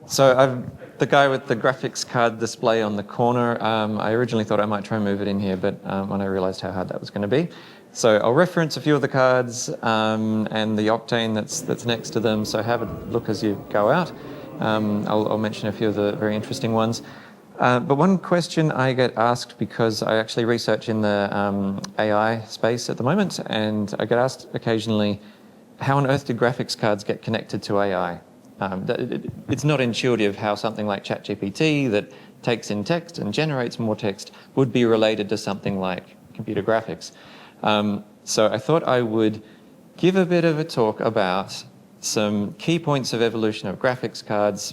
So I'm the guy with the graphics card display on the corner. I originally thought I might try and move it in here, but when I realized how hard that was going to be. So I'll reference a few of the cards and the Octane that's next to them, so have a look as you go out. I'll mention a few of the very interesting ones. But one question I get asked, because I actually research in the AI space at the moment, and I get asked occasionally, how on earth do graphics cards get connected to AI? It's not intuitive how something like ChatGPT that takes in text and generates more text would be related to something like computer graphics. So I thought I would give a bit of a talk about some key points of evolution of graphics cards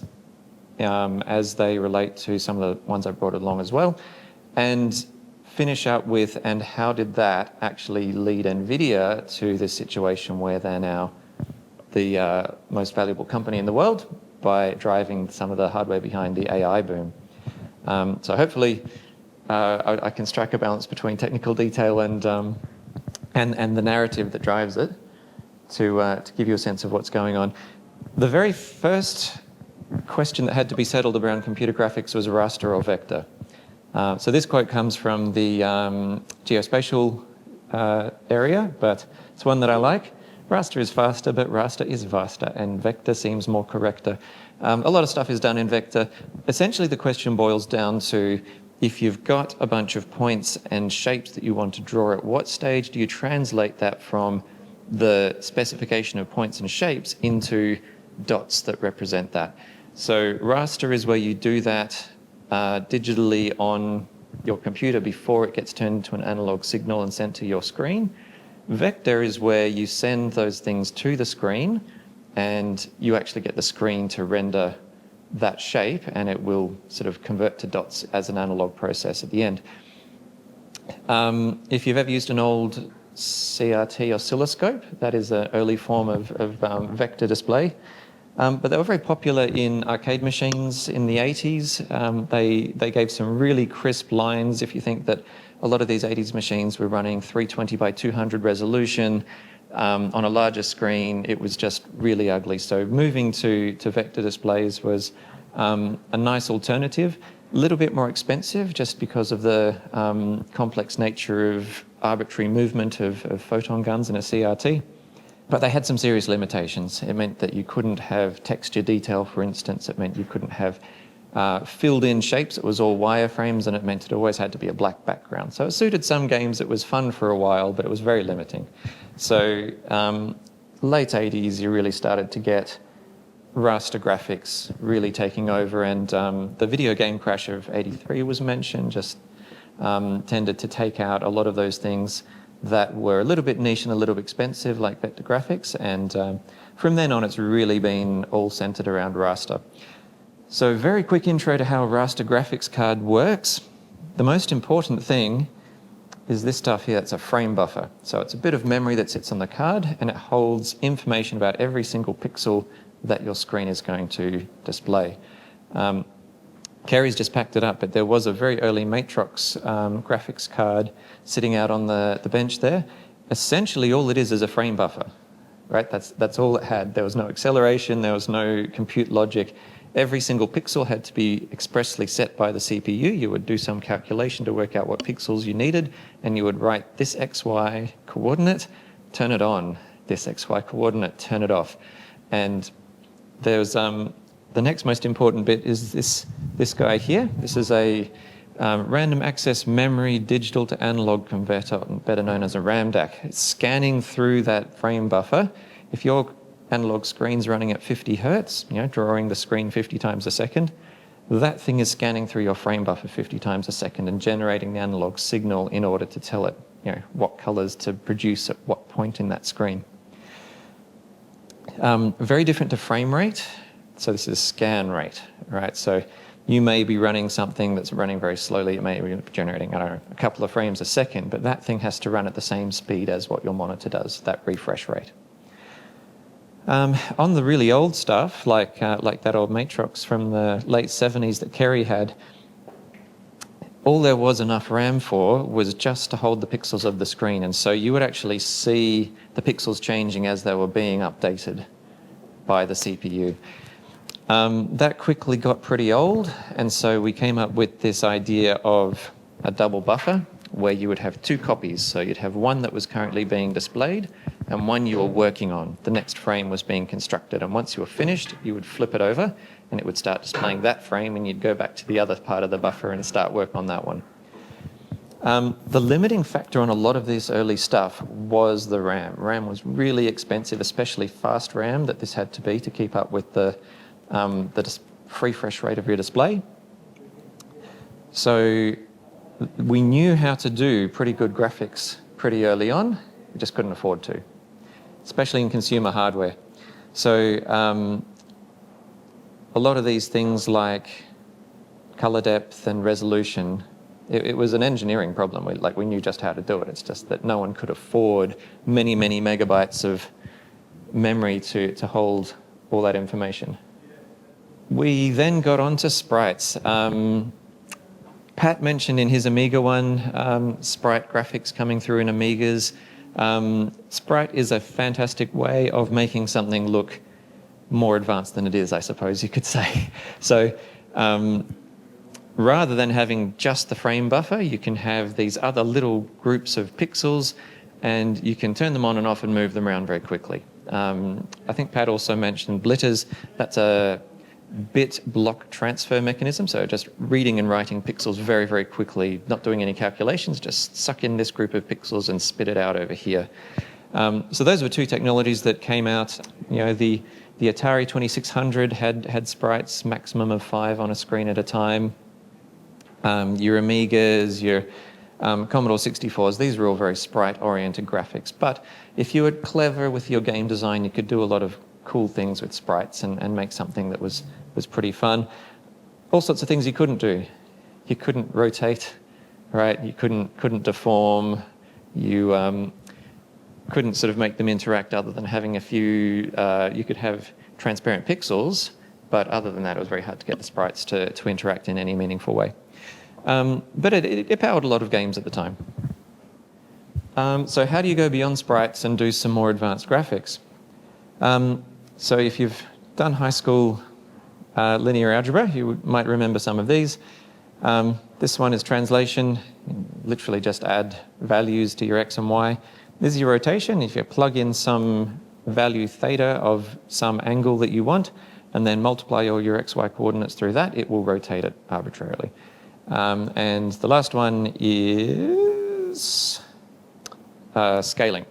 as they relate to some of the ones I brought along as well, and finish up with, and how did that actually lead Nvidia to this situation where they're now the most valuable company in the world by driving some of the hardware behind the AI boom. So hopefully I can strike a balance between technical detail and the narrative that drives it to give you a sense of what's going on. The very first question that had to be settled around computer graphics was raster or vector. So this quote comes from the geospatial area, but it's one that I like. Raster is faster, but raster is vaster, and vector seems more correcter. A lot of stuff is done in vector. Essentially, the question boils down to, if you've got a bunch of points and shapes that you want to draw, at what stage do you translate that from the specification of points and shapes into dots that represent that? So raster is where you do that digitally on your computer before it gets turned into an analog signal and sent to your screen. Vector is where you send those things to the screen and you actually get the screen to render that shape, and it will sort of convert to dots as an analog process at the end. If you've ever used an old CRT oscilloscope, that is an early form of vector display. But they were very popular in arcade machines in the 80s. They gave some really crisp lines. If you think that a lot of these 80s machines were running 320 by 200 resolution on a larger screen, it was just really ugly. So moving to vector displays was a nice alternative. A little bit more expensive just because of the complex nature of arbitrary movement of photon guns in a CRT. But they had some serious limitations. It meant that you couldn't have texture detail, for instance. It meant you couldn't have filled in shapes. It was all wireframes, and it meant it always had to be a black background. So it suited some games. It was fun for a while, but it was very limiting. So late 80s, you really started to get raster graphics really taking over, and the video game crash of 83 was mentioned, just tended to take out a lot of those things that were a little bit niche and a little bit expensive, like vector graphics, and from then on it's really been all centered around raster. So very quick intro to how a raster graphics card works. The most important thing is this stuff here. It's a frame buffer. So it's a bit of memory that sits on the card, and it holds information about every single pixel that your screen is going to display. Kerry's just packed it up, but there was a very early Matrox graphics card sitting out on the bench there. Essentially, all it is a frame buffer, right? That's all it had. There was no acceleration, there was no compute logic. Every single pixel had to be expressly set by the CPU. You would do some calculation to work out what pixels you needed, and you would write this XY coordinate, turn it on, this XY coordinate, turn it off. And there's the next most important bit is this guy here. This is a random access memory digital to analog converter, better known as a RAM DAC. It's scanning through that frame buffer. If your analog screen's running at 50 hertz, drawing the screen 50 times a second, that thing is scanning through your frame buffer 50 times a second and generating the analog signal in order to tell it, what colors to produce at what point in that screen. Very different to frame rate. So this is scan rate, right? So you may be running something that's running very slowly. It may be generating, a couple of frames a second, but that thing has to run at the same speed as what your monitor does, that refresh rate. On the really old stuff, like that old Matrox from the late 70s that Kerry had, all there was enough RAM for was just to hold the pixels of the screen. And so you would actually see the pixels changing as they were being updated by the CPU. That quickly got pretty old, and so we came up with this idea of a double buffer where you would have two copies. So you'd have one that was currently being displayed and one you were working on. The next frame was being constructed, and once you were finished, you would flip it over and it would start displaying that frame, and you'd go back to the other part of the buffer and start work on that one. The limiting factor on a lot of this early stuff was the RAM. RAM was really expensive, especially fast RAM that this had to be to keep up with the refresh rate of your display. So we knew how to do pretty good graphics pretty early on. We just couldn't afford to, especially in consumer hardware. So a lot of these things like color depth and resolution, it was an engineering problem. We knew just how to do it. It's just that no one could afford many, many megabytes of memory to hold all that information. We then got on to sprites. Pat mentioned in his Amiga one, sprite graphics coming through in Amigas. Sprite is a fantastic way of making something look more advanced than it is, I suppose you could say. So rather than having just the frame buffer, you can have these other little groups of pixels, and you can turn them on and off and move them around very quickly. I think Pat also mentioned blitters. That's a bit block transfer mechanism, so just reading and writing pixels very, very quickly, not doing any calculations, just suck in this group of pixels and spit it out over here. So those were two technologies that came out. You know, the Atari 2600 had sprites, maximum of 5 on a screen at a time. Your Amigas, your Commodore 64s, these were all very sprite-oriented graphics. But if you were clever with your game design, you could do a lot of cool things with sprites and make something that was pretty fun. All sorts of things you couldn't do. You couldn't rotate, right? You couldn't deform. You couldn't sort of make them interact other than having a few. You could have transparent pixels, but other than that, it was very hard to get the sprites to interact in any meaningful way. But it powered a lot of games at the time. So how do you go beyond sprites and do some more advanced graphics? So if you've done high school linear algebra, you might remember some of these. This one is translation. You literally just add values to your x and y. This is your rotation. If you plug in some value theta of some angle that you want, and then multiply all your xy coordinates through that, it will rotate it arbitrarily. And the last one is scaling.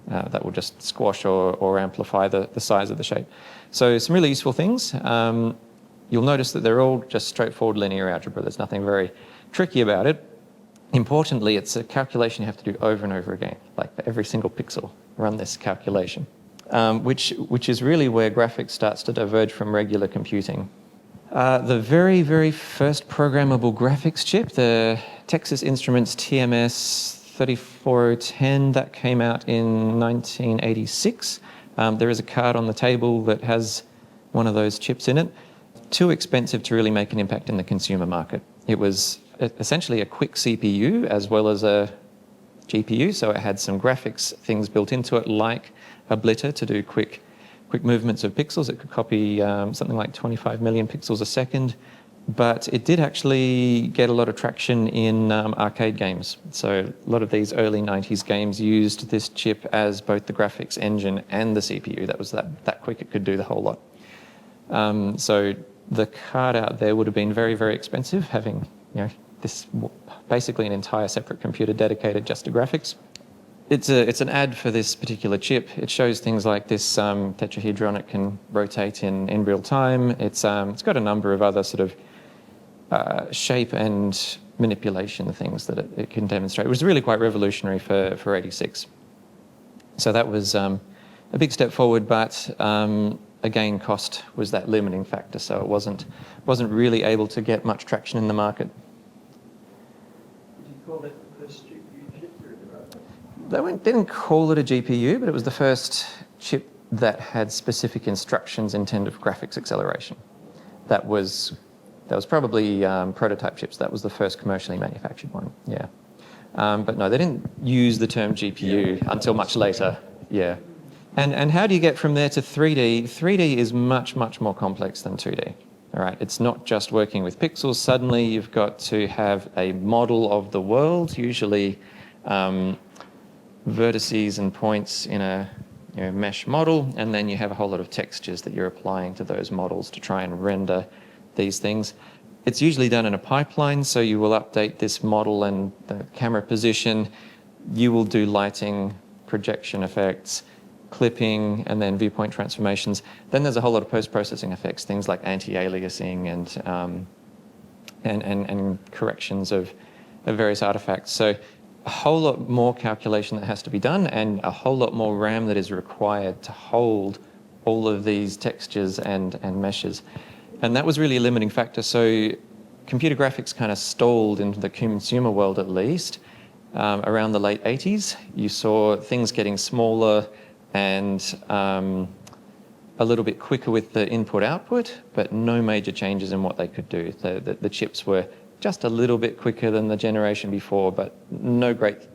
That will just squash or amplify the size of the shape. So some really useful things. You'll notice that they're all just straightforward linear algebra. There's nothing very tricky about it. Importantly, it's a calculation you have to do over and over again, like for every single pixel, run this calculation, which is really where graphics starts to diverge from regular computing. The very, very first programmable graphics chip, the Texas Instruments TMS 3410, that came out in 1986. There is a card on the table that has one of those chips in it. Too expensive to really make an impact in the consumer market. It was essentially a quick CPU as well as a GPU, so it had some graphics things built into it, like a blitter to do quick movements of pixels. It could copy something like 25 million pixels a second. But it did actually get a lot of traction in arcade games. So a lot of these early 90s games used this chip as both the graphics engine and the CPU. That was that quick it could do the whole lot. So the card out there would have been very, very expensive, having this basically an entire separate computer dedicated just to graphics. It's an ad for this particular chip. It shows things like this tetrahedron. It can rotate in real time. It's got a number of other sort of shape and manipulation things that it can demonstrate. It was really quite revolutionary for 86. So that was a big step forward, but again, cost was that limiting factor. So it wasn't really able to get much traction in the market. Did you call that the first GPU chip you developed? They didn't call it a GPU, but it was the first chip that had specific instructions intended for graphics acceleration. That was probably prototype chips. That was the first commercially manufactured one, yeah. But no, they didn't use the term GPU until much later, yeah. And how do you get from there to 3D? 3D is much, much more complex than 2D. All right, it's not just working with pixels. Suddenly you've got to have a model of the world, usually vertices and points in a mesh model, and then you have a whole lot of textures that you're applying to those models to try and render these things. It's usually done in a pipeline, so you will update this model and the camera position. You will do lighting, projection effects, clipping, and then viewpoint transformations. Then there's a whole lot of post-processing effects, things like anti-aliasing and corrections of various artifacts. So a whole lot more calculation that has to be done, and a whole lot more RAM that is required to hold all of these textures and meshes. And that was really a limiting factor. So computer graphics kind of stalled in the consumer world, at least. Around the late 80s, you saw things getting smaller and a little bit quicker with the input-output, but no major changes in what they could do. The chips were just a little bit quicker than the generation before, but no great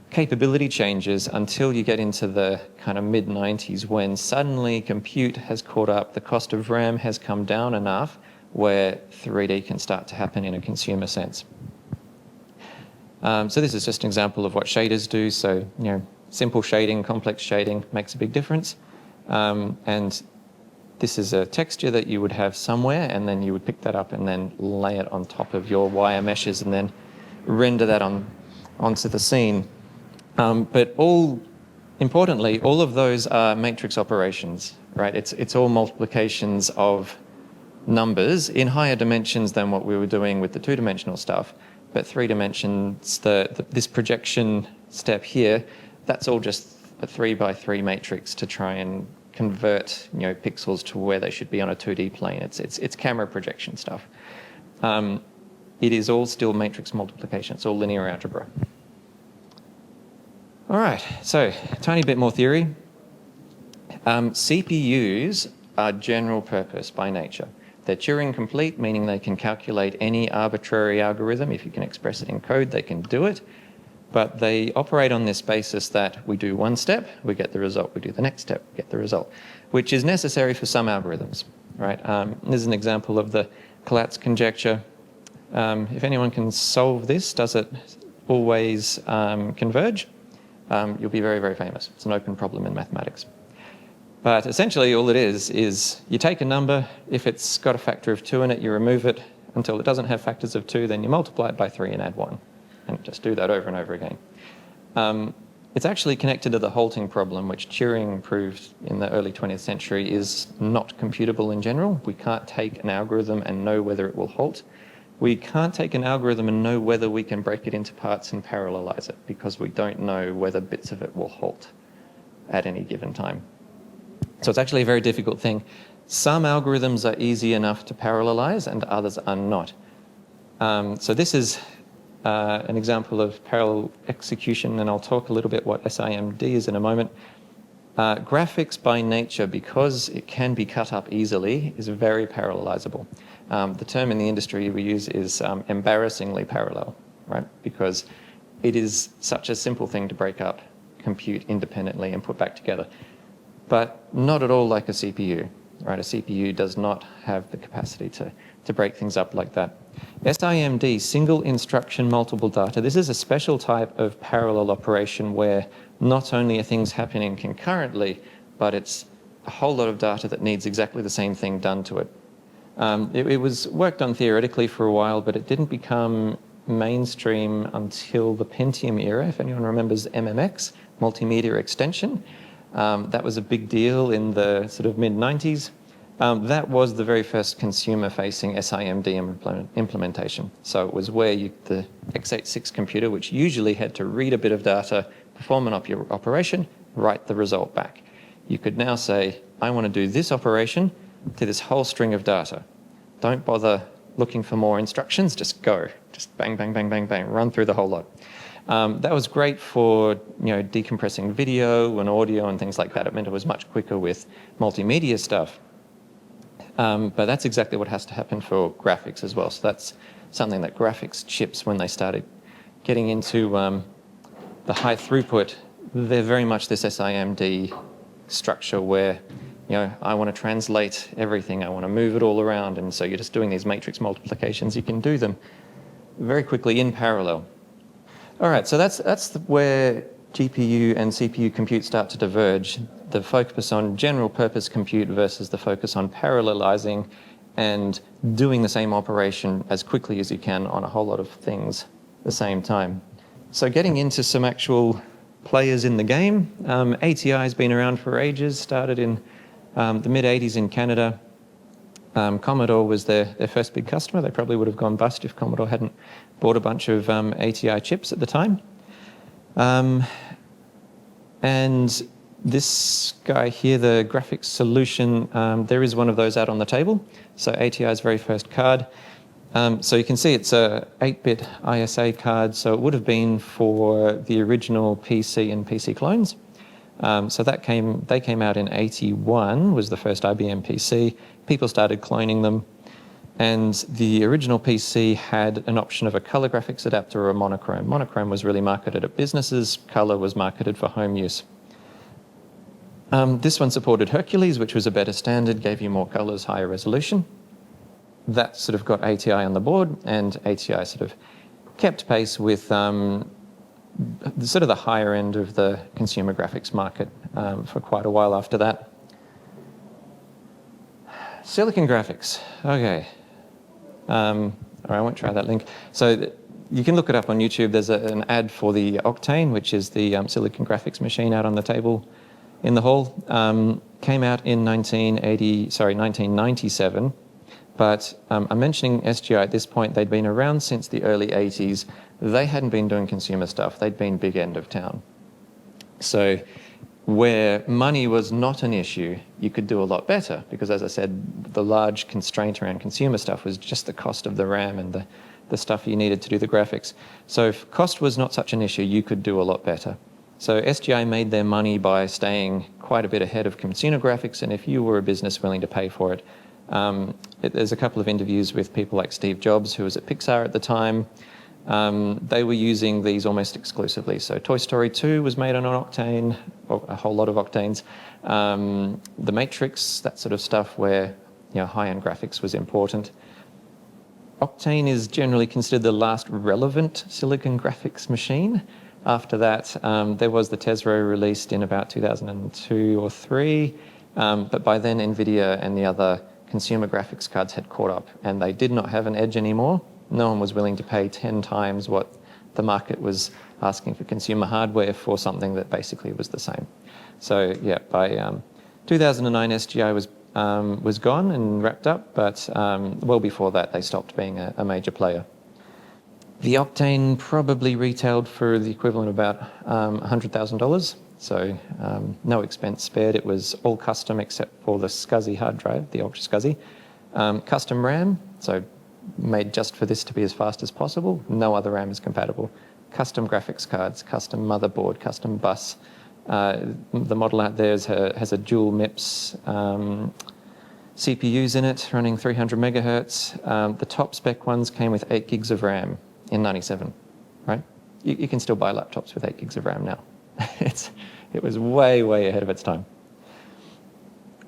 capability changes until you get into the kind of mid-90s, when suddenly compute has caught up, the cost of RAM has come down enough where 3D can start to happen in a consumer sense. So this is just an example of what shaders do. So, simple shading, complex shading makes a big difference. And this is a texture that you would have somewhere, and then you would pick that up and then lay it on top of your wire meshes and then render that onto the scene. But importantly, all of those are matrix operations, right? It's all multiplications of numbers in higher dimensions than what we were doing with the two-dimensional stuff. But 3 dimensions, this projection step here, that's all just a 3x3 matrix to try and convert pixels to where they should be on a 2D plane. It's camera projection stuff. It is all still matrix multiplication. It's all linear algebra. All right, so a tiny bit more theory. CPUs are general purpose by nature. They're Turing complete, meaning they can calculate any arbitrary algorithm. If you can express it in code, they can do it. But they operate on this basis that we do one step, we get the result. We do the next step, we get the result, which is necessary for some algorithms, right? This is an example of the Collatz conjecture. If anyone can solve this, does it always converge? You'll be very, very famous. It's an open problem in mathematics. But essentially all it is you take a number, if it's got a factor of 2 in it, you remove it until it doesn't have factors of 2, then you multiply it by 3 and add 1. And just do that over and over again. It's actually connected to the halting problem, which Turing proved in the early 20th century is not computable in general. We can't take an algorithm and know whether it will halt. We can't take an algorithm and know whether we can break it into parts and parallelize it, because we don't know whether bits of it will halt at any given time. So it's actually a very difficult thing. Some algorithms are easy enough to parallelize and others are not. So this is an example of parallel execution, and I'll talk a little bit what SIMD is in a moment. Graphics by nature, because it can be cut up easily, is very parallelizable. The term in the industry we use is embarrassingly parallel, right? Because it is such a simple thing to break up, compute independently and put back together. But not at all like a CPU, right? A CPU does not have the capacity to break things up like that. SIMD, single instruction, multiple data. This is a special type of parallel operation where not only are things happening concurrently, but it's a whole lot of data that needs exactly the same thing done to it. It was worked on theoretically for a while, but it didn't become mainstream until the Pentium era. If anyone remembers MMX, multimedia extension, that was a big deal in the sort of mid-90s. That was the very first consumer-facing SIMD implementation. So it was where the x86 computer, which usually had to read a bit of data, perform an operation, write the result back. You could now say, I want to do this operation to this whole string of data. Don't bother looking for more instructions, just go. Just bang, bang, bang, bang, bang, run through the whole lot. That was great for decompressing video and audio and things like that. It meant it was much quicker with multimedia stuff. But that's exactly what has to happen for graphics as well. So that's something that graphics chips, when they started getting into the high throughput they're very much this SIMD structure where, I want to translate everything, I want to move it all around, and so you're just doing these matrix multiplications. You can do them very quickly in parallel. All right, so that's where GPU and CPU compute start to diverge. The focus on general purpose compute versus the focus on parallelizing and doing the same operation as quickly as you can on a whole lot of things at the same time. So getting into some actual players in the game, ATI has been around for ages, started in the mid-'80s in Canada. Commodore was their first big customer. They probably would have gone bust if Commodore hadn't bought a bunch of ATI chips at the time. And this guy here, the graphics solution, there is one of those out on the table. So ATI's very first card. So you can see it's a 8-bit ISA card, so it would have been for the original PC and PC clones. So they came out in 81, was the first IBM PC. People started cloning them. And the original PC had an option of a color graphics adapter or a monochrome. Monochrome was really marketed at businesses. Color was marketed for home use. This one supported Hercules, which was a better standard, gave you more colors, higher resolution. That sort of got ATI on the board, and ATI sort of kept pace with sort of the higher end of the consumer graphics market for quite a while after that. Silicon graphics. Okay. All right, I won't try that link. So you can look it up on YouTube. There's an ad for the Octane, which is the silicon graphics machine out on the table in the hall. Came out in 1997. But I'm mentioning SGI at this point. They'd been around since the early 80s. They hadn't been doing consumer stuff. They'd been big end of town. So where money was not an issue, you could do a lot better because, as I said, the large constraint around consumer stuff was just the cost of the RAM and the stuff you needed to do the graphics. So if cost was not such an issue, you could do a lot better. So SGI made their money by staying quite a bit ahead of consumer graphics, and if you were a business willing to pay for it, there's a couple of interviews with people like Steve Jobs, who was at Pixar at the time. They were using these almost exclusively. So Toy Story 2 was made on an Octane, or a whole lot of Octanes. The Matrix, that sort of stuff where high-end graphics was important. Octane is generally considered the last relevant silicon graphics machine. After that, there was the Tesro released in about 2002 or 3. But by then, Nvidia and the other consumer graphics cards had caught up, and they did not have an edge anymore. No one was willing to pay 10 times what the market was asking for consumer hardware for something that basically was the same. So yeah, by 2009, SGI was gone and wrapped up, but well before that, they stopped being a major player. The Octane probably retailed for the equivalent of about $100,000. So no expense spared. It was all custom except for the SCSI hard drive, the Ultra SCSI. Custom RAM, so made just for this to be as fast as possible. No other RAM is compatible. Custom graphics cards, custom motherboard, custom bus. The model out there has a dual MIPS CPUs in it, running 300 megahertz. The top spec ones came with 8 gigs of RAM in 97, right? You can still buy laptops with 8 gigs of RAM now. It was way, way ahead of its time.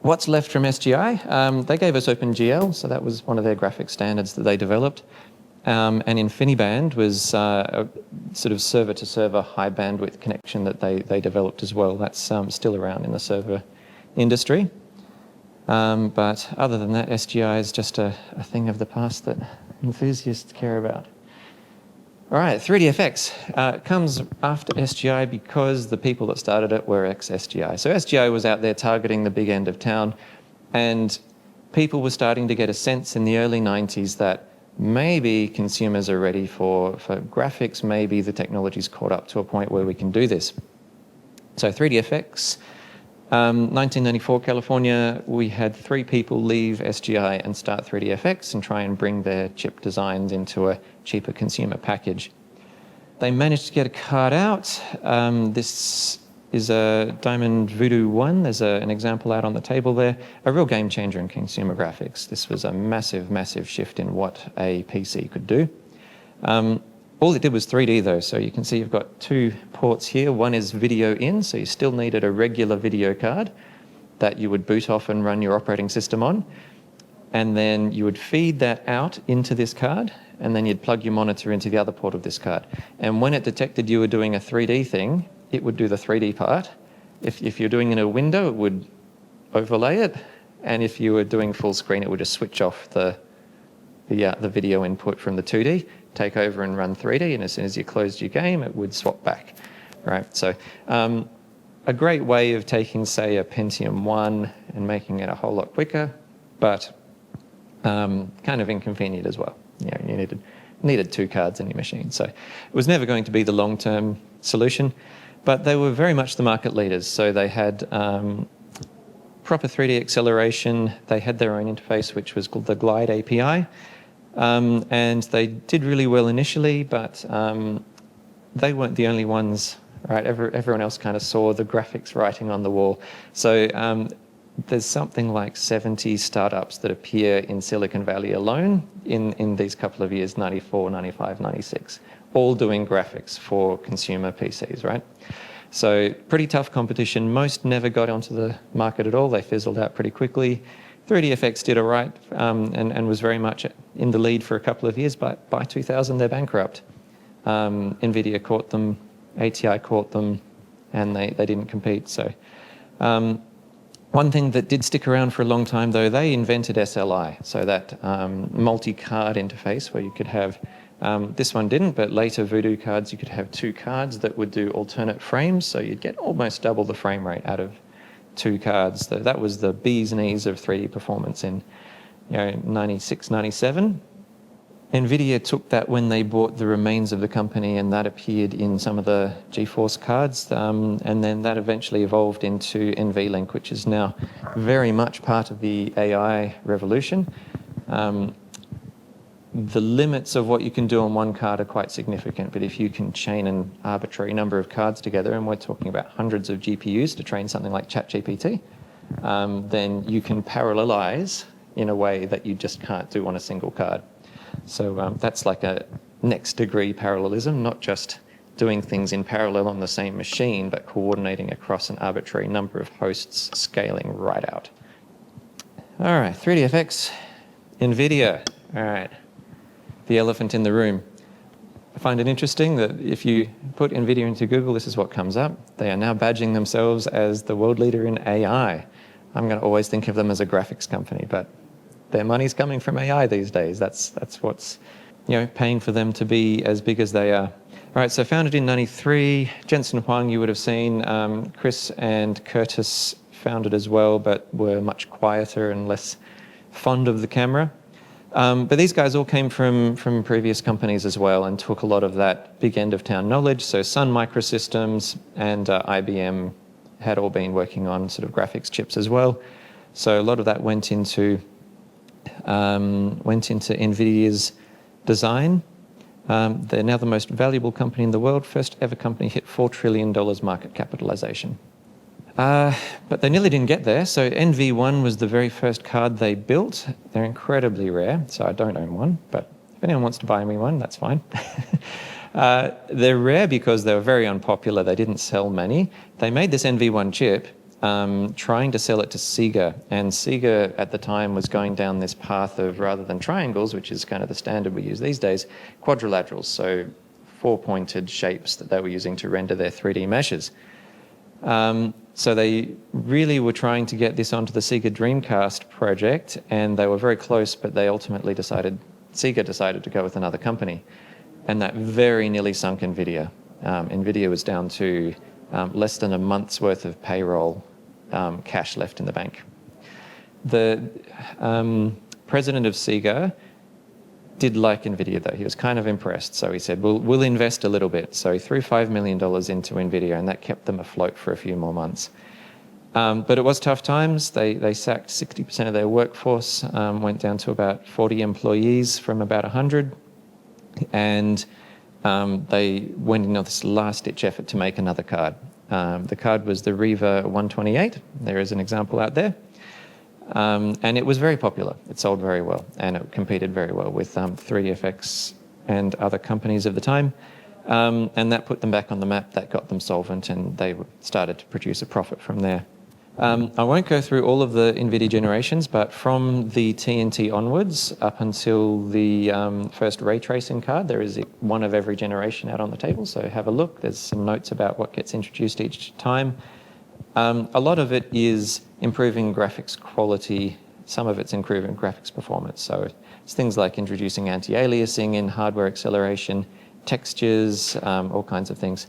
What's left from SGI? They gave us OpenGL, so that was one of their graphics standards that they developed. And InfiniBand was a sort of server-to-server high bandwidth connection that they developed as well. That's still around in the server industry. But other than that, SGI is just a thing of the past that enthusiasts care about. All right, 3DFX comes after SGI because the people that started it were ex-SGI. So SGI was out there targeting the big end of town, and people were starting to get a sense in the early 90s that maybe consumers are ready for graphics, maybe the technology's caught up to a point where we can do this. So 3DFX, 1994 California, we had 3 people leave SGI and start 3DFX and try and bring their chip designs into a cheaper consumer package. They managed to get a card out. This is a Diamond Voodoo 1. There's an example out on the table there. A real game changer in consumer graphics. This was a massive, massive shift in what a PC could do. All it did was 3D though, so you can see you've got two ports here. One is video in, so you still needed a regular video card that you would boot off and run your operating system on. And then you would feed that out into this card, and then you'd plug your monitor into the other port of this card. And when it detected you were doing a 3D thing, it would do the 3D part. If you're doing in a window, it would overlay it. And if you were doing full screen, it would just switch off the video input from the 2D, take over and run 3D, and as soon as you closed your game, it would swap back, right? So a great way of taking, say, a Pentium 1 and making it a whole lot quicker, but kind of inconvenient as well. You know, you needed two cards in your machine. So it was never going to be the long-term solution, but they were very much the market leaders. So they had proper 3D acceleration. They had their own interface, which was called the Glide API. And they did really well initially, but they weren't the only ones, right? Everyone else kind of saw the graphics writing on the wall. So there's something like 70 startups that appear in Silicon Valley alone in these couple of years, 94, 95, 96, all doing graphics for consumer PCs, right? So pretty tough competition. Most never got onto the market at all. They fizzled out pretty quickly. 3DFX did all right and was very much in the lead for a couple of years, but by 2000 they're bankrupt. Nvidia caught them, ATI caught them, and they didn't compete. So one thing that did stick around for a long time, though, they invented SLI, so that multi-card interface where you could have, this one didn't, but later Voodoo cards, you could have two cards that would do alternate frames, so you'd get almost double the frame rate out of two cards. That was the bee's knees of 3D performance in 96, 97. Nvidia took that when they bought the remains of the company, and that appeared in some of the GeForce cards, and then that eventually evolved into NVLink, which is now very much part of the AI revolution. The limits of what you can do on one card are quite significant, but if you can chain an arbitrary number of cards together, and we're talking about hundreds of GPUs to train something like ChatGPT, then you can parallelize in a way that you just can't do on a single card. So that's like a next degree parallelism, not just doing things in parallel on the same machine, but coordinating across an arbitrary number of hosts, scaling right out. All right, 3DFX, Nvidia. All right, the elephant in the room. I find it interesting that if you put Nvidia into Google, this is what comes up. They are now badging themselves as the world leader in AI. I'm going to always think of them as a graphics company, but their money's coming from AI these days. That's what's paying for them to be as big as they are. All right, so founded in 93. Jensen Huang, you would have seen. Chris and Curtis founded as well, but were much quieter and less fond of the camera. But these guys all came from previous companies as well and took a lot of that big end of town knowledge. So Sun Microsystems and IBM had all been working on sort of graphics chips as well. So a lot of that went into Nvidia's design. They're now the most valuable company in the world. First ever company hit $4 trillion market capitalization. But they nearly didn't get there. So NV1 was the very first card they built. They're incredibly rare, so I don't own one, but if anyone wants to buy me one, that's fine. They're rare because they were very unpopular. They didn't sell many. They made this NV1 chip trying to sell it to Sega, and Sega at the time was going down this path of, rather than triangles, which is kind of the standard we use these days, quadrilaterals, so four-pointed shapes that they were using to render their 3D meshes. So they really were trying to get this onto the Sega Dreamcast project, and they were very close, but they ultimately Sega decided to go with another company, and that very nearly sunk Nvidia. Nvidia was down to less than a month's worth of payroll cash left in the bank. The president of Sega did like Nvidia, though. He was kind of impressed, so he said, we'll invest a little bit. So he threw $5 million into Nvidia, and that kept them afloat for a few more months. But it was tough times. They sacked 60% of their workforce, went down to about 40 employees from about 100, and they went into this last-ditch effort to make another card. The card was the Riva 128. There is an example out there. And it was very popular. It sold very well, and it competed very well with 3DFX and other companies of the time. And that put them back on the map, that got them solvent, and they started to produce a profit from there. I won't go through all of the Nvidia generations, but from the TNT onwards, up until the first ray tracing card, there is one of every generation out on the table, so have a look. There's some notes about what gets introduced each time. A lot of it is improving graphics quality. Some of it's improving graphics performance. So it's things like introducing anti-aliasing in hardware acceleration, textures, all kinds of things.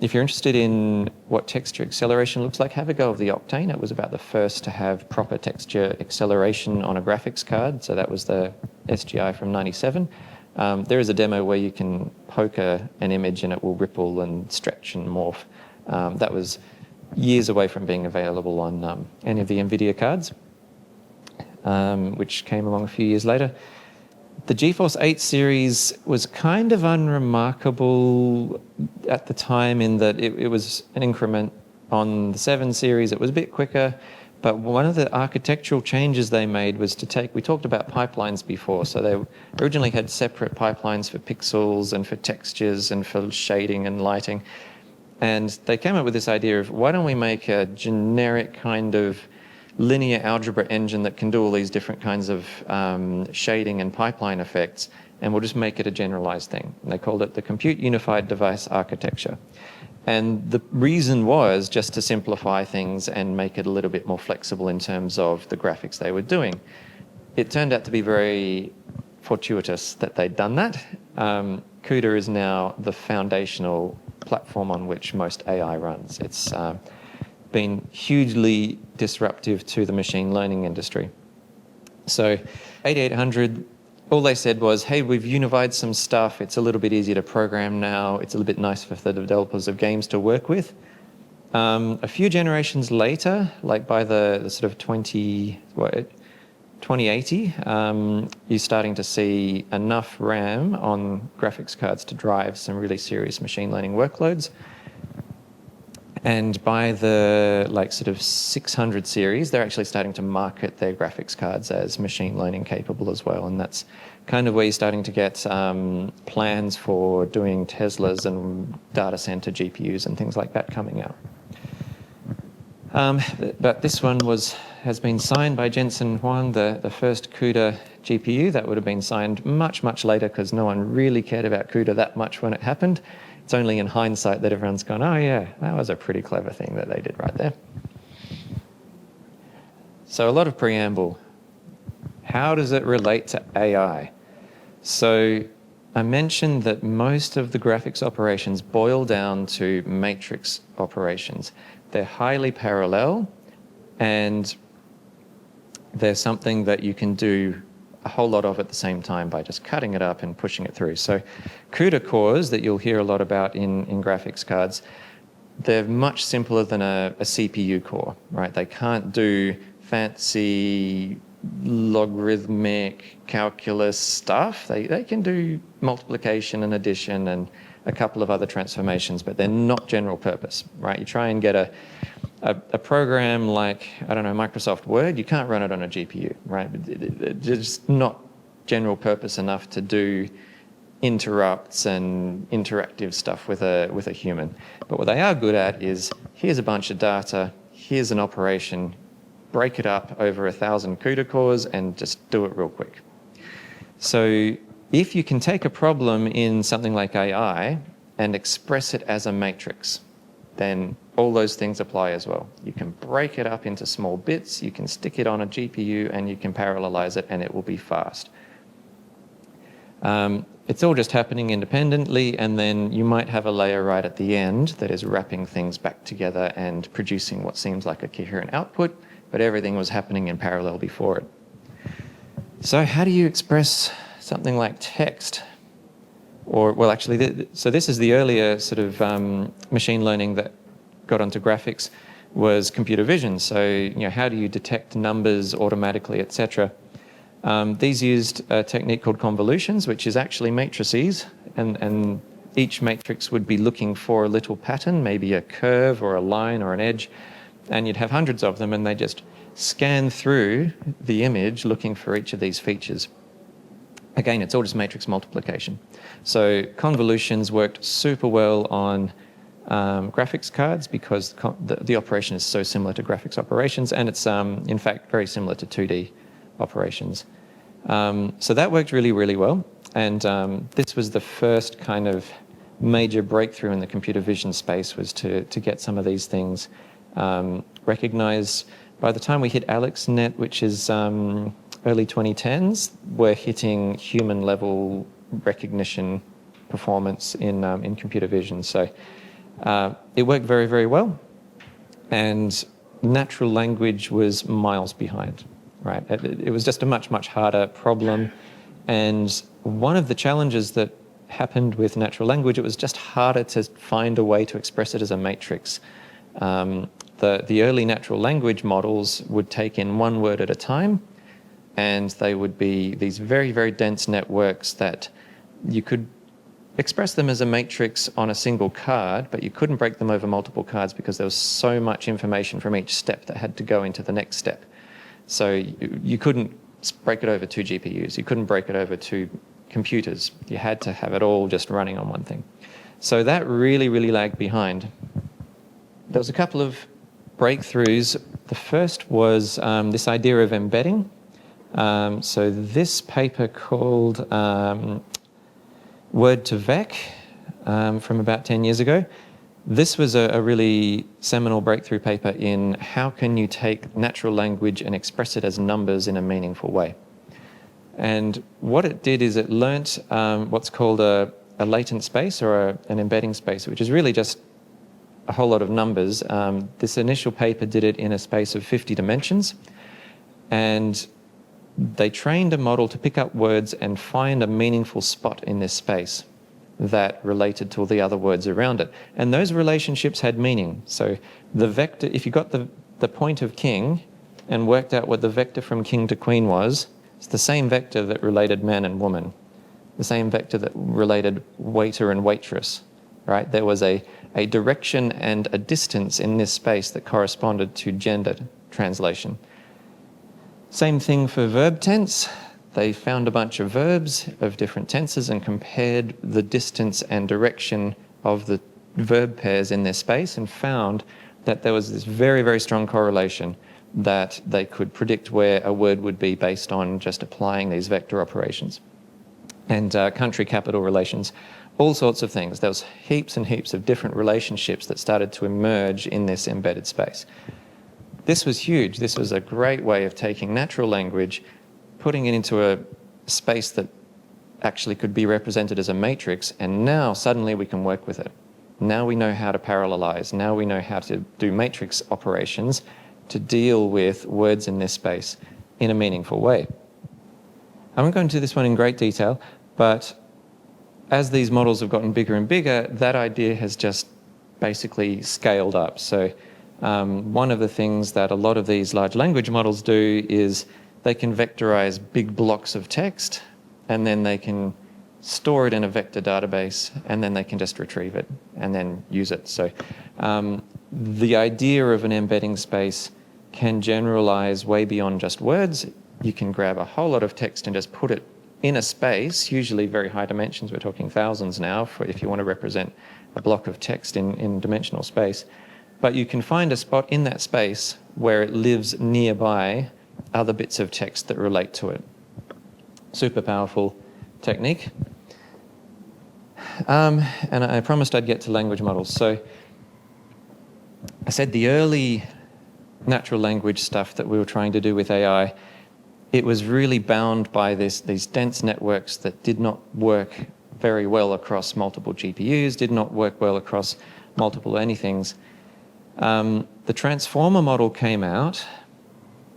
If you're interested in what texture acceleration looks like, have a go of the Octane. It was about the first to have proper texture acceleration on a graphics card. So that was the SGI from '97. There is a demo where you can poke an image and it will ripple and stretch and morph. That was years away from being available on any of the Nvidia cards, which came along a few years later. The GeForce 8 series was kind of unremarkable at the time in that it was an increment on the 7 series. It was a bit quicker, but one of the architectural changes they made was to take, we talked about pipelines before, so they originally had separate pipelines for pixels and for textures and for shading and lighting. And they came up with this idea of, why don't we make a generic kind of linear algebra engine that can do all these different kinds of shading and pipeline effects, and we'll just make it a generalized thing. And they called it the Compute Unified Device Architecture. And the reason was just to simplify things and make it a little bit more flexible in terms of the graphics they were doing. It turned out to be very fortuitous that they'd done that. CUDA is now the foundational platform on which most AI runs. It's been hugely disruptive to the machine learning industry. So 8800, all they said was, hey, we've unified some stuff. It's a little bit easier to program now. It's a little bit nicer for the developers of games to work with. A few generations later, like by the sort of 2080, you're starting to see enough RAM on graphics cards to drive some really serious machine learning workloads. And by the sort of 600 series, they're actually starting to market their graphics cards as machine learning capable as well. And that's kind of where you're starting to get plans for doing Teslas and data center GPUs and things like that coming out. But this one has been signed by Jensen Huang, the first CUDA GPU. That would have been signed much, much later because no one really cared about CUDA that much when it happened. It's only in hindsight that everyone's gone, oh yeah, that was a pretty clever thing that they did right there. So a lot of preamble. How does it relate to AI? So I mentioned that most of the graphics operations boil down to matrix operations. They're highly parallel, and they're something that you can do a whole lot of at the same time by just cutting it up and pushing it through. So CUDA cores that you'll hear a lot about in graphics cards, they're much simpler than a CPU core, right? They can't do fancy logarithmic calculus stuff. They can do multiplication and addition and a couple of other transformations, but they're not general purpose, right? You try and get a program like, I don't know, Microsoft Word, you can't run it on a GPU, right? It's just not general purpose enough to do interrupts and interactive stuff with a human. But what they are good at is, here's a bunch of data, here's an operation, break it up over 1,000 CUDA cores and just do it real quick. So if you can take a problem in something like AI and express it as a matrix, then all those things apply as well. You can break it up into small bits, you can stick it on a GPU, and you can parallelize it, and it will be fast. It's all just happening independently, and then you might have a layer right at the end that is wrapping things back together and producing what seems like a coherent output, but everything was happening in parallel before it. So how do you express something like text? Or, well, actually, so this is the earlier sort of machine learning that got onto graphics, was computer vision. So, how do you detect numbers automatically, etc.? These used a technique called convolutions, which is actually matrices, and each matrix would be looking for a little pattern, maybe a curve or a line or an edge, and you'd have hundreds of them, and they just scan through the image looking for each of these features. Again, it's all just matrix multiplication. So convolutions worked super well on graphics cards because the operation is so similar to graphics operations, and it's in fact very similar to 2D operations. So that worked really, really well, and this was the first kind of major breakthrough in the computer vision space, was to get some of these things recognized. By the time we hit AlexNet, which is early 2010s, we're hitting human level recognition performance in computer vision. So it worked very, very well, and natural language was miles behind, right? It was just a much, much harder problem, and one of the challenges that happened with natural language, it was just harder to find a way to express it as a matrix. The early natural language models would take in one word at a time, and they would be these very, very dense networks that you could express them as a matrix on a single card, but you couldn't break them over multiple cards because there was so much information from each step that had to go into the next step. So you couldn't break it over 2 GPUs. You couldn't break it over 2 computers. You had to have it all just running on one thing. So that really, really lagged behind. There was a couple of breakthroughs. The first was this idea of embedding. So this paper called Word to Vec from about 10 years ago. This was a really seminal breakthrough paper in how can you take natural language and express it as numbers in a meaningful way. And what it did is it learnt what's called a latent space, or an embedding space, which is really just a whole lot of numbers. This initial paper did it in a space of 50 dimensions, and they trained a model to pick up words and find a meaningful spot in this space that related to all the other words around it. And those relationships had meaning. So the vector, if you got the point of king and worked out what the vector from king to queen was, it's the same vector that related man and woman, the same vector that related waiter and waitress, right? There was a direction and a distance in this space that corresponded to gender translation. Same thing for verb tense. They found a bunch of verbs of different tenses and compared the distance and direction of the verb pairs in their space, and found that there was this very, very strong correlation that they could predict where a word would be based on just applying these vector operations. And country capital relations, all sorts of things. There was heaps and heaps of different relationships that started to emerge in this embedded space. This was huge. This was a great way of taking natural language, putting it into a space that actually could be represented as a matrix, and now suddenly we can work with it. Now we know how to parallelize. Now we know how to do matrix operations to deal with words in this space in a meaningful way. I won't go into this one in great detail, but as these models have gotten bigger and bigger, that idea has just basically scaled up. So one of the things that a lot of these large language models do is they can vectorize big blocks of text, and then they can store it in a vector database, and then they can just retrieve it and then use it. So the idea of an embedding space can generalize way beyond just words. You can grab a whole lot of text and just put it in a space, usually very high dimensions. We're talking thousands now for if you want to represent a block of text in dimensional space. But you can find a spot in that space where it lives nearby other bits of text that relate to it. Super powerful technique. And I promised I'd get to language models. So I said the early natural language stuff that we were trying to do with AI, it was really bound by these dense networks that did not work very well across multiple GPUs, did not work well across multiple anythings. The transformer model came out,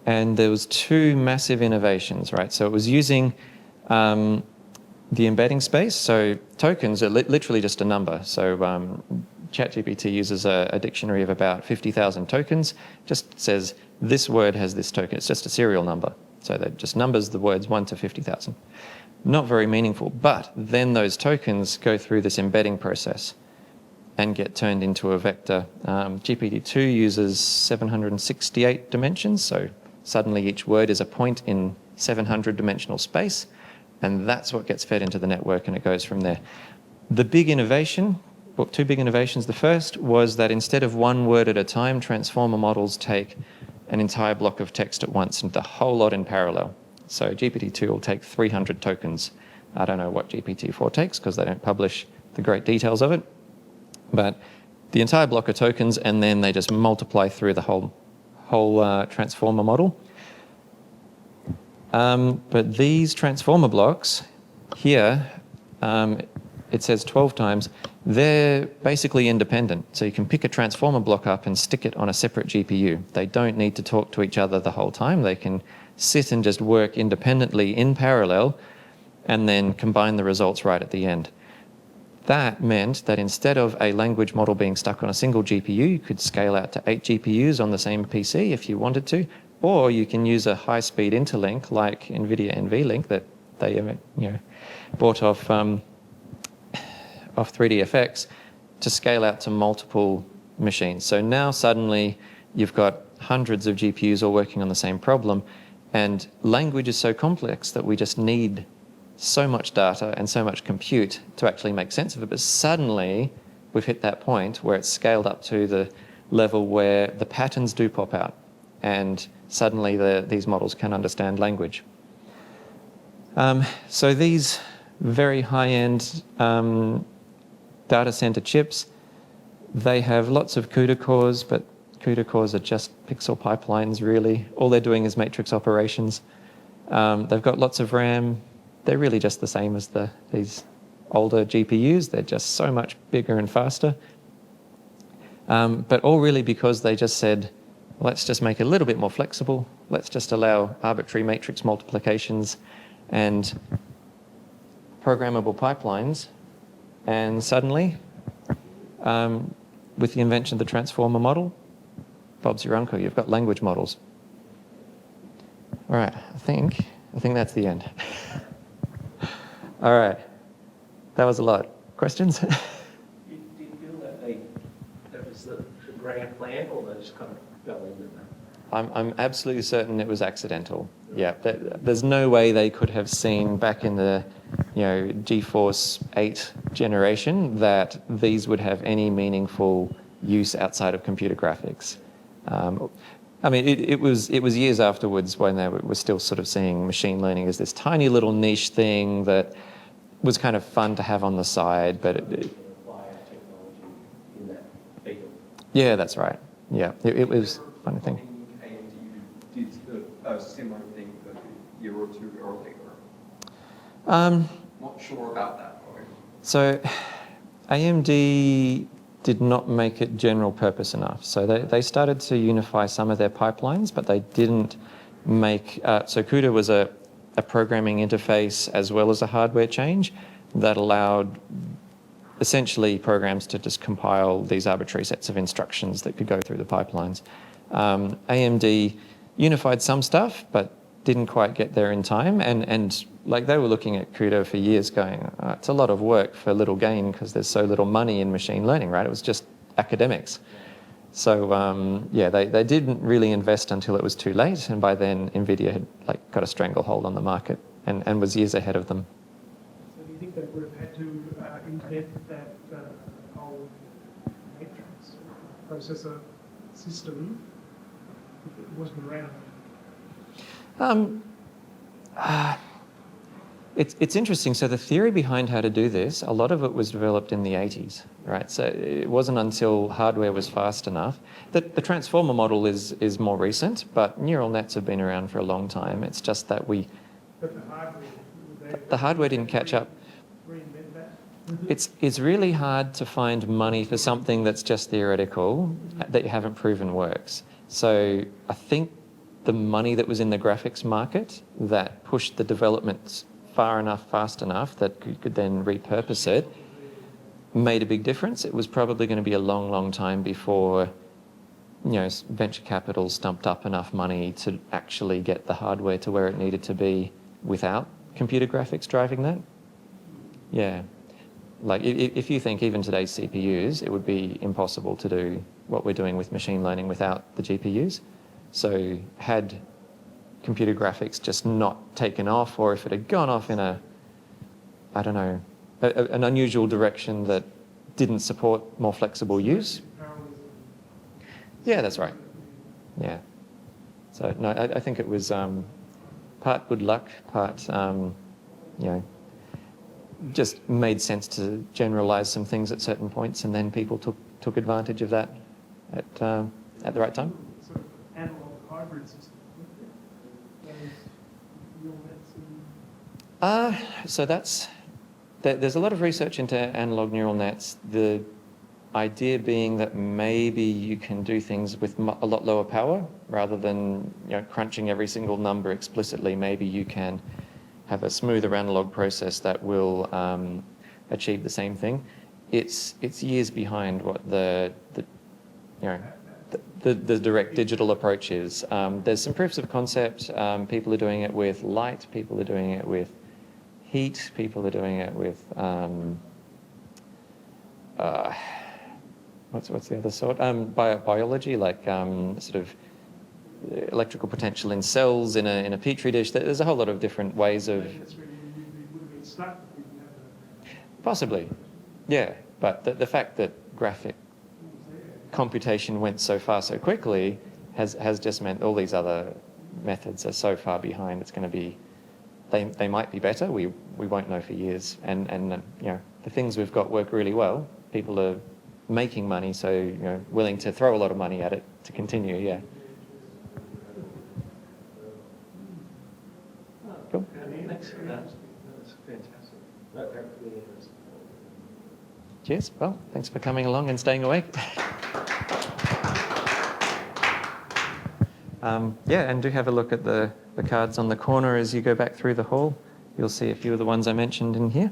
and there was 2 massive innovations, right? So it was using the embedding space. So tokens are literally just a number. So ChatGPT uses a dictionary of about 50,000 tokens, just says this word has this token. It's just a serial number. So that just numbers the words 1 to 50,000. Not very meaningful, but then those tokens go through this embedding process and get turned into a vector. GPT-2 uses 768 dimensions, so suddenly each word is a point in 700 dimensional space. And that's what gets fed into the network, and it goes from there. The big innovation, well, two big innovations. The first was that instead of one word at a time, transformer models take an entire block of text at once and the whole lot in parallel. So GPT-2 will take 300 tokens. I don't know what GPT-4 takes because they don't publish the great details of it. But the entire block of tokens, and then they just multiply through the whole transformer model. But these transformer blocks here, it says 12 times, they're basically independent. So you can pick a transformer block up and stick it on a separate GPU. They don't need to talk to each other the whole time. They can sit and just work independently in parallel and then combine the results right at the end. That meant that instead of a language model being stuck on a single GPU, you could scale out to 8 GPUs on the same PC if you wanted to, or you can use a high-speed interlink like Nvidia NVLink that they bought off 3DFX to scale out to multiple machines. So now suddenly you've got hundreds of GPUs all working on the same problem, and language is so complex that we just need so much data and so much compute to actually make sense of it. But suddenly we've hit that point where it's scaled up to the level where the patterns do pop out, and suddenly these models can understand language. So these very high-end data center chips, they have lots of CUDA cores, but CUDA cores are just pixel pipelines, really. All they're doing is matrix operations. They've got lots of RAM. They're really just the same as these older GPUs. They're just so much bigger and faster. But all really because they just said, let's just make it a little bit more flexible. Let's just allow arbitrary matrix multiplications and programmable pipelines. And suddenly, with the invention of the transformer model, Bob's your uncle, you've got language models. All right, I think that's the end. All right, that was a lot. Questions? Do you feel that was the grand plan, or they just kind of fell into that? I'm absolutely certain it was accidental. Yeah, there's no way they could have seen back in the GeForce 8 generation that these would have any meaningful use outside of computer graphics. I mean, it was years afterwards when they were still sort of seeing machine learning as this tiny little niche thing that was kind of fun to have on the side, but Apply our technology in that field. Yeah, that's right. Yeah, it was a funny thing. AMD did a similar thing a year or two earlier. Not sure about that point. So AMD did not make it general purpose enough. So they started to unify some of their pipelines, but they didn't make... so CUDA was a programming interface as well as a hardware change that allowed essentially programs to just compile these arbitrary sets of instructions that could go through the pipelines. AMD unified some stuff, but didn't quite get there in time. And like they were looking at CUDA for years going, it's a lot of work for little gain because there's so little money in machine learning, right? It was just academics. So yeah, they didn't really invest until it was too late. And by then Nvidia had got a stranglehold on the market and was years ahead of them. So do you think they would have had to embed that whole matrix processor system if it wasn't around? It's interesting. So the theory behind how to do this, a lot of it was developed in the 80s, right? So it wasn't until hardware was fast enough. The transformer model is more recent, but neural nets have been around for a long time. It's just that But the hardware didn't catch up. Reinvent that? It's really hard to find money for something that's just theoretical that you haven't proven works. So I think the money that was in the graphics market that pushed the development far enough, fast enough that you could then repurpose it made a big difference. It was probably going to be a long, long time before venture capital stumped up enough money to actually get the hardware to where it needed to be without computer graphics driving that. Yeah. Like if you think even today's CPUs, it would be impossible to do what we're doing with machine learning without the GPUs. So had computer graphics just not taken off, or if it had gone off in a I don't know, an unusual direction that didn't support more flexible use. Parallelism. Yeah, that's right. Yeah. So no, I think it was part good luck, part you know, just made sense to generalize some things at certain points, and then people took advantage of that at the right time. Sort of analog hybrid system. Those neural nets and So there's a lot of research into analog neural nets. The idea being that maybe you can do things with a lot lower power rather than crunching every single number explicitly. Maybe you can have a smoother analog process that will achieve the same thing. It's years behind what the direct digital approach is. There's some proofs of concept. People are doing it with light. People are doing it with heat. People are doing it with what's the other sort? Biology, like sort of electrical potential in cells in a petri dish. There's a whole lot of different ways of. that's where you would have been stuck if we didn't have Possibly, yeah. But the fact that graphic computation went so far so quickly has just meant all these other methods are so far behind. It's going to be, they might be better. We won't know for years. And the things we've got work really well. People are making money, so willing to throw a lot of money at it to continue. Yeah. Cool. Thanks for that. That's fantastic. That really interesting. Cheers. Well, thanks for coming along and staying awake. Yeah, and do have a look at the cards on the corner as you go back through the hall. You'll see a few of the ones I mentioned in here.